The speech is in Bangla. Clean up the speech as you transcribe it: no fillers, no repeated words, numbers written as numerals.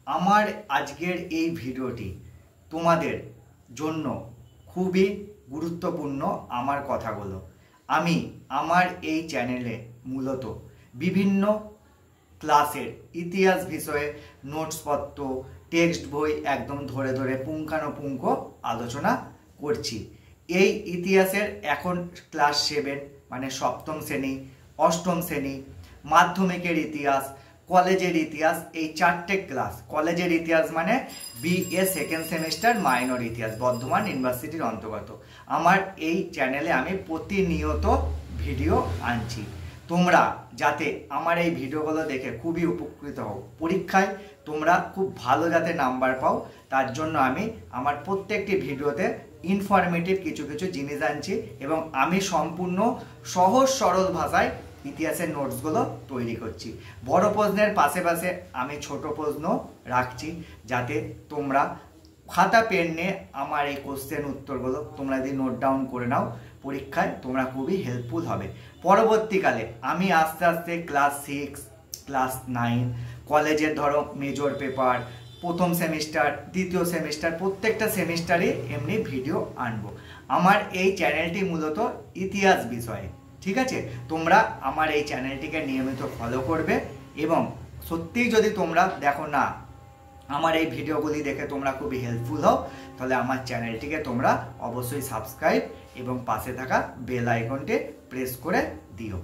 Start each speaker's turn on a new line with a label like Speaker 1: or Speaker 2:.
Speaker 1: আমার আজকের এই ভিডিওটি তোমাদের জন্য খুবই গুরুত্বপূর্ণ। আমার কথাগুলো আমি আমার এই চ্যানেলে মূলত বিভিন্ন ক্লাসের ইতিহাস বিষয়ে নোটসপত্র, টেক্সট বই একদম ধরে ধরে পুঙ্খানুপুঙ্খ আলোচনা করছি। এই ইতিহাসের এখন ক্লাস 7 মানে সপ্তম শ্রেণী, অষ্টম শ্রেণী, মাধ্যমিকের ইতিহাস, কলেজের ইতিহাস, এই 4টে ক্লাস। কলেজের ইতিহাস মানে BA সেকেন্ড সেমিস্টার মাইনর ইতিহাস, বর্ধমান ইউনিভার্সিটির অন্তর্গত। আমার এই চ্যানেলে আমি প্রতিনিয়ত ভিডিও আনছি। তোমরা যাতে আমার এই ভিডিওগুলো দেখে খুবই উপকৃত হও, পরীক্ষায় তোমরা খুব ভালো যাতে নাম্বার পাও, তার জন্য আমি আমার প্রত্যেকটি ভিডিওতে ইনফরমেটিভ কিছু কিছু জিনিস আনছি এবং আমি সম্পূর্ণ সহজ সরল ভাষায় ইতিহাসের নোটসগুলো তৈরি করছি। বড় প্রশ্নের পাশে পাশে আমি ছোট প্রশ্ন রাখছি, যাতে তোমরা খাতা পেন নিয়ে আমার এই কোশ্চেন উত্তরগুলো তোমরা যদি নোট ডাউন করে নাও, পরীক্ষায় তোমরা খুবই হেল্পফুল হবে। পরবর্তীকালে আমি আস্তে আস্তে ক্লাস 6, ক্লাস 9, কলেজের ধরো মেজর পেপার, প্রথম সেমিস্টার, দ্বিতীয় সেমিস্টার, প্রত্যেকটা সেমিস্টারে এমনি ভিডিও আনবো। আমার এই চ্যানেলটি মূলত ইতিহাস বিষয়ে, ঠিক আছে? তোমরা আমার এই চ্যানেলটিকে নিয়মিত ফলো করবে এবং সত্যিই যদি তোমরা দেখো না আমার এই ভিডিওগুলি দেখে তোমরা খুবই হেল্পফুল হও, তাহলে আমার চ্যানেলটিকে তোমরা অবশ্যই সাবস্ক্রাইব এবং পাশে থাকা বেল আইকনটি প্রেস করে দিও।